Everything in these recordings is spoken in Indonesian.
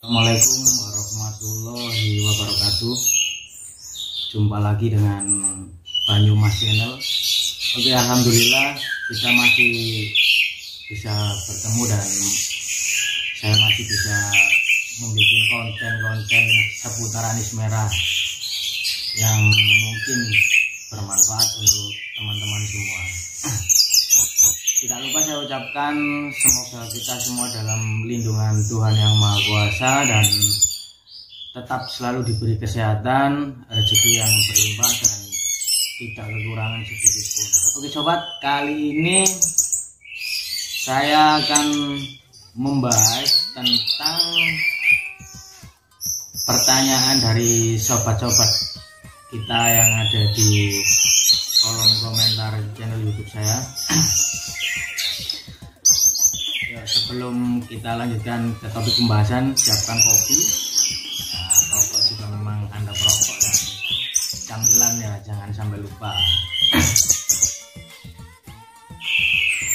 Assalamualaikum warahmatullahi wabarakatuh. Jumpa lagi dengan Banyumas Channel. Oke, alhamdulillah kita masih bisa bertemu dan saya masih bisa membuat konten-konten seputar Anies Merah yang mungkin bermanfaat untuk teman-teman semua. Tidak lupa saya ucapkan semoga kita semua dalam lindungan Tuhan Yang Maha Kuasa dan tetap selalu diberi kesehatan, rezeki yang berlimpah dan tidak kekurangan sedikit pun. Oke sobat, kali ini saya akan membahas tentang pertanyaan dari sobat-sobat kita yang ada di kolom komentar channel YouTube saya. Sebelum kita lanjutkan ke topik pembahasan, siapkan kopi. Nah, rokok juga memang Anda perokok dan camilan ya, jangan sampai lupa.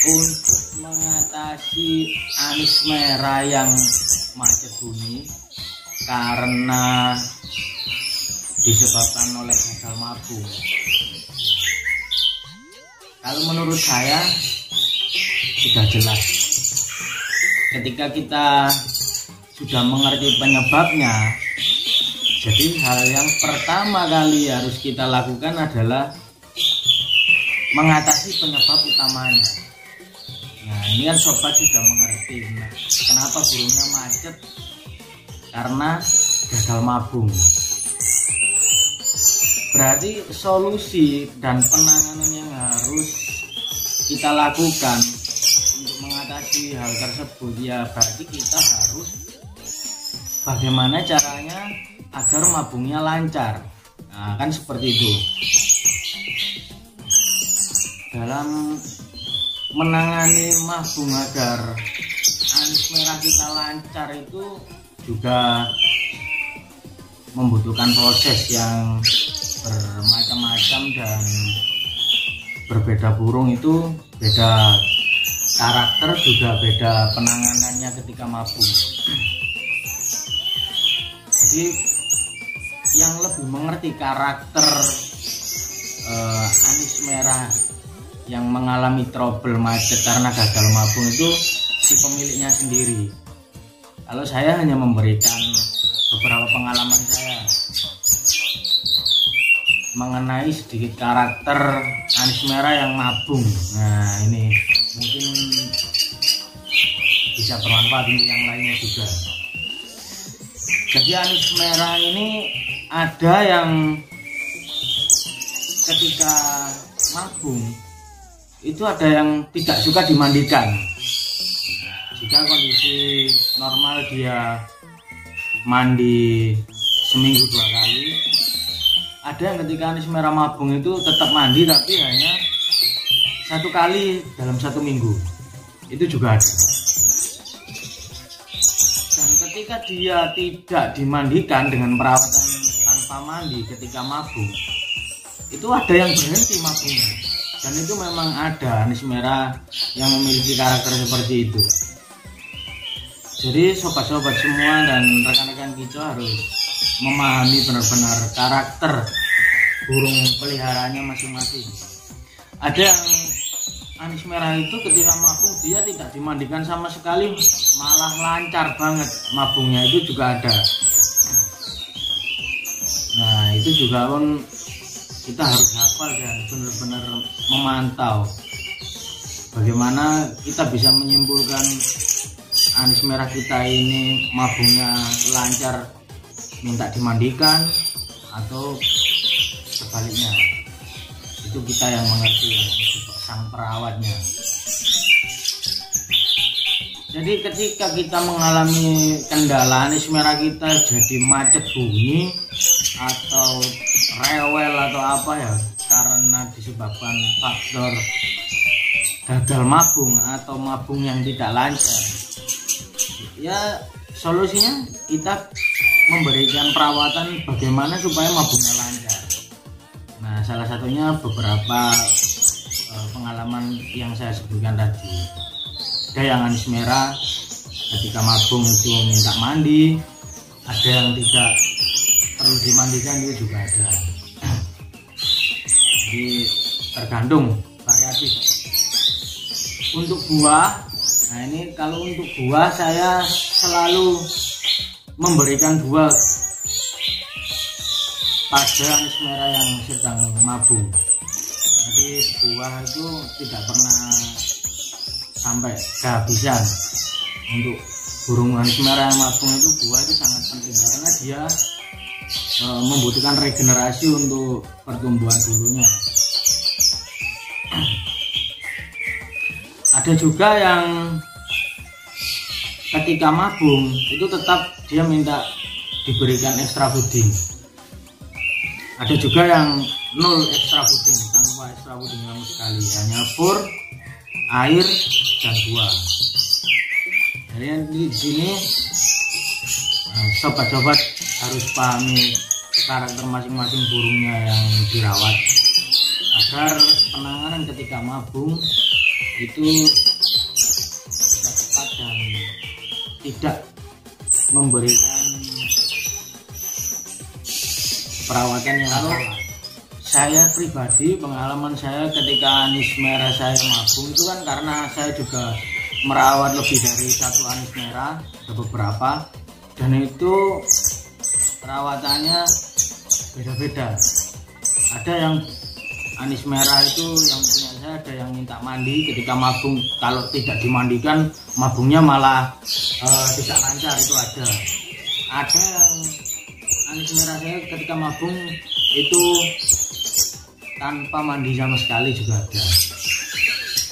Untuk mengatasi Anies Merah yang macet bumi karena disebabkan oleh gagal mabung, kalau menurut saya sudah jelas. Ketika kita sudah mengerti penyebabnya, jadi hal yang pertama kali harus kita lakukan adalah mengatasi penyebab utamanya. Nah, ini kan sobat sudah mengerti kenapa burungnya macet, karena gagal mabung. Berarti solusi dan penanganan yang harus kita lakukan untuk mengatasi hal tersebut ya berarti kita harus bagaimana caranya agar mabungnya lancar. Nah, kan seperti itu. Dalam menangani mabung agar Anies Merah kita lancar itu juga membutuhkan proses yang bermacam-macam dan berbeda burung itu beda karakter, juga beda penanganannya ketika mabung. Jadi yang lebih mengerti karakter Anies Merah yang mengalami trouble macet karena gagal mabung itu si pemiliknya sendiri. Kalau saya hanya memberikan beberapa pengalaman saya mengenai sedikit karakter Anies Merah yang mabung. Nah, ini mungkin bisa bermanfaat untuk yang lainnya juga. Jadi Anies Merah ini ada yang ketika mabung itu ada yang tidak suka dimandikan. Jika kondisi normal dia mandi seminggu 2 kali, ada yang ketika Anies Merah mabung itu tetap mandi tapi hanya 1 kali dalam 1 minggu. Itu juga ada. Dan ketika dia tidak dimandikan dengan perawatan tanpa mandi ketika mabung, itu ada yang berhenti mabungnya. Dan itu memang ada Anies Merah yang memiliki karakter seperti itu. Jadi sobat-sobat semua dan rekan-rekan kita harus memahami benar-benar karakter burung peliharaannya masing-masing. Ada yang Anies Merah itu ketika mabung dia tidak dimandikan sama sekali, malah lancar banget mabungnya, itu juga ada. Nah, itu juga pun kita harus hafal dan benar-benar memantau bagaimana kita bisa menyimpulkan Anies Merah kita ini mabungnya lancar minta dimandikan atau sebaliknya. Itu kita yang mengerti, sang perawatnya. Jadi ketika kita mengalami kendala Anies Merah kita jadi macet bunyi atau rewel atau apa ya, karena disebabkan faktor gagal mabung atau mabung yang tidak lancar, ya solusinya kita memberikan perawatan bagaimana supaya mabungnya lancar. Nah, salah satunya beberapa pengalaman yang saya sebutkan tadi. Ada yang Anies Merah ketika mabung itu minta mandi, ada yang tidak perlu dimandikan itu juga ada. Jadi tergantung, variatif. Untuk buah, nah ini kalau untuk buah saya selalu memberikan buah pada anis merah yang sedang mabung. Jadi buah itu tidak pernah sampai kehabisan. Untuk burung anis merah yang mabung itu buah itu sangat penting karena dia membutuhkan regenerasi untuk pertumbuhan bulunya. Ada juga yang ketika mabung itu tetap dia minta diberikan extra fooding. Ada juga yang nol extra fooding, tanpa extra fooding sama sekali, hanya fur, air, dan buah. Jadi di sini sobat-sobat harus pahami karakter masing-masing burungnya yang dirawat agar penanganan ketika mabung itu bisa tepat dan tidak memberikan perawatan yang salah. Saya pribadi, pengalaman saya ketika anis merah saya mabung itu kan karena saya juga merawat lebih dari satu anis merah, ada beberapa, dan itu perawatannya beda-beda. Ada yang anis merah itu yang punya saya ada yang minta mandi ketika mabung, kalau tidak dimandikan mabungnya malah tidak lancar, itu ada. Ada yang anis merah saya ketika mabung itu tanpa mandi sama sekali juga ada.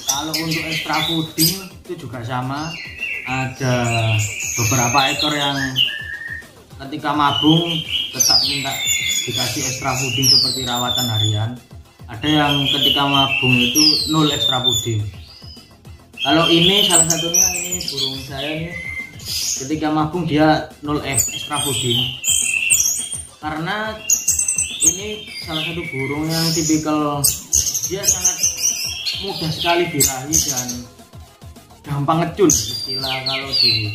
Kalau untuk extra fooding itu juga sama, ada beberapa ekor yang ketika mabung tetap minta dikasih extra fooding seperti rawatan harian. Ada yang ketika mabung itu nol extra fooding. Kalau ini salah satunya, ini burung saya ini ketika mabung dia nol extra fooding karena ini salah satu burung yang tipikal dia sangat mudah sekali birahi dan gampang ngecun. Istilah kalau di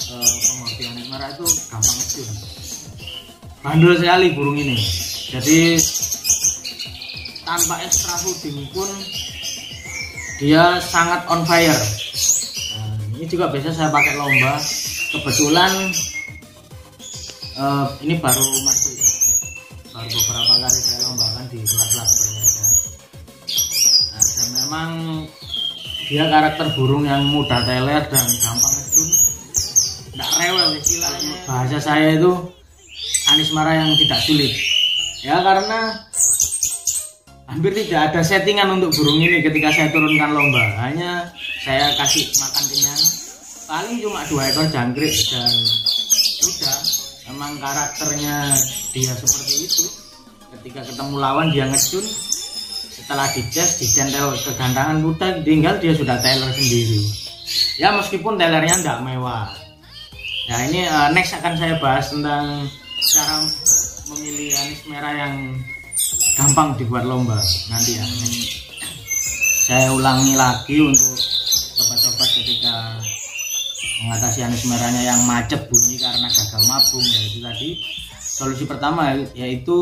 pengertian anis merah itu gampang ngecun. Bandel sekali burung ini. Jadi tanpa extra fooding pun dia sangat on fire. Nah, ini juga biasa saya pakai lomba. Kebetulan ini baru beberapa kali saya lombakan di kelas-kelas berniaga. Nah, dan memang dia karakter burung yang mudah teler dan gampang ngecun, tidak rewel. Istilahnya bahasa saya itu anis merah yang tidak sulit ya, karena hampir tidak ada settingan untuk burung ini. Ketika saya turunkan lomba, hanya saya kasih makan kenyang, paling cuma 2 ekor jangkrik dan sudah. Memang karakternya dia seperti itu. Ketika ketemu lawan dia ngecun, setelah dicas, dicentel kegantangan muda, tinggal dia sudah teler sendiri. Ya meskipun telernya tidak mewah. Nah ini next akan saya bahas tentang cara memilih anis merah yang gampang dibuat lomba nanti ya. Saya ulangi lagi untuk sobat-sobat ketika mengatasi anis merahnya yang macet bunyi karena gagal mabung, yaitu tadi solusi pertama yaitu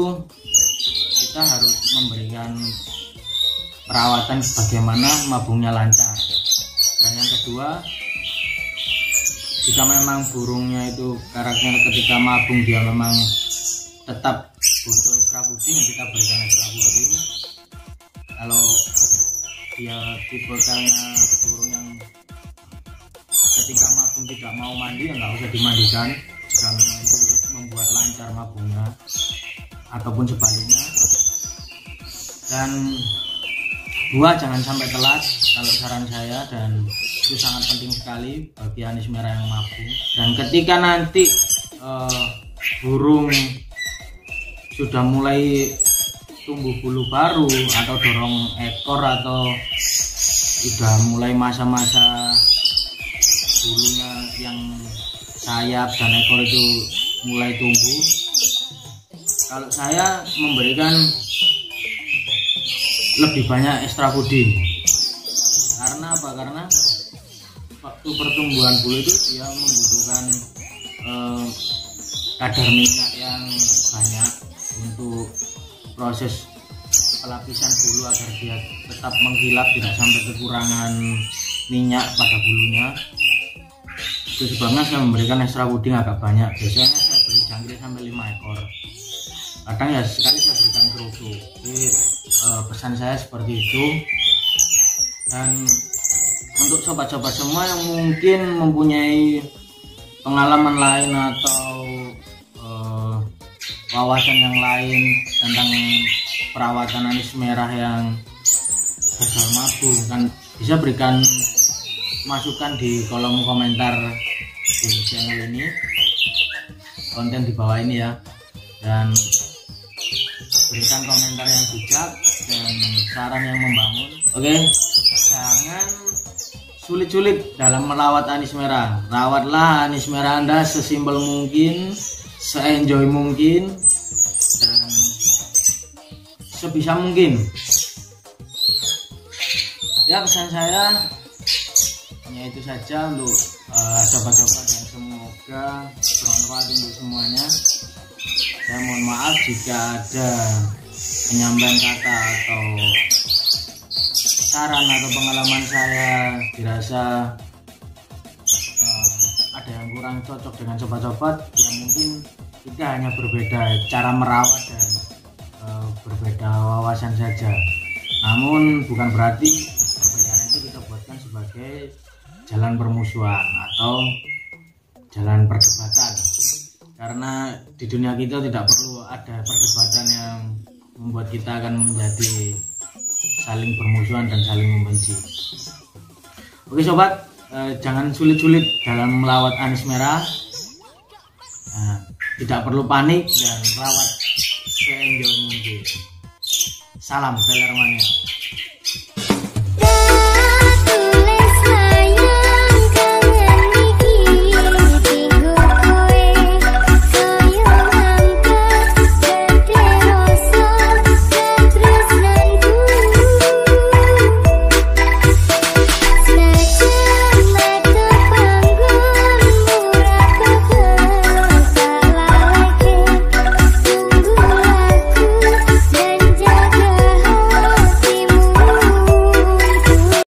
kita harus memberikan perawatan bagaimana mabungnya lancar. Dan yang kedua, jika memang burungnya itu karakter ketika mabung dia memang tetap butuh extra fooding, kita berikan extra fooding. Kalau dia tipikalnya burung yang ketika mabung tidak mau mandi, ya nggak usah dimandikan. Jika memang itu membuat lancar mabungnya ataupun sebaliknya. Dan buah jangan sampai telat kalau saran saya, dan itu sangat penting sekali bagi anis merah yang mabung. Dan ketika nanti burung sudah mulai tumbuh bulu baru atau dorong ekor atau sudah mulai masa-masa bulunya yang sayap dan ekor itu mulai tumbuh, kalau saya memberikan lebih banyak extra fooding. Karena apa? Karena waktu pertumbuhan bulu itu dia membutuhkan kadar minyak yang banyak untuk proses pelapisan bulu agar dia tetap mengkilap, tidak sampai kekurangan minyak pada bulunya. Itu sebabnya saya memberikan extra puding agak banyak. Biasanya saya beri jangkrik sampai 5 ekor. Kadang ya sekali saya berikan kerudung. Jadi pesan saya seperti itu. Dan untuk sobat-sobat semua yang mungkin mempunyai pengalaman lain atau wawasan yang lain tentang perawatan anis merah yang gagal madu, kan bisa berikan masukan di kolom komentar di channel ini, konten di bawah ini ya, dan berikan komentar yang bijak dan saran yang membangun. Oke, jangan sulit-sulit dalam merawat anis merah. Rawatlah anis merah Anda sesimpel mungkin, se-enjoy mungkin, dan sebisa mungkin. Ya, pesan saya hanya itu saja untuk sobat-sobat, dan semoga bermanfaat untuk semuanya. Saya mohon maaf jika ada penyampaian kata atau saran atau pengalaman saya dirasa ada yang kurang cocok dengan sobat-sobat, yang mungkin kita hanya berbeda cara merawat dan berbeda wawasan saja. Namun bukan berarti perbedaan itu kita buatkan sebagai jalan permusuhan atau jalan perdebatan, karena di dunia kita tidak perlu ada perdebatan yang membuat kita akan menjadi saling bermusuhan dan saling membenci. Oke sobat, jangan sulit-sulit dalam melawat anis merah. Tidak perlu panik dan rawat se-enjoy mungkin. Salam Telermania.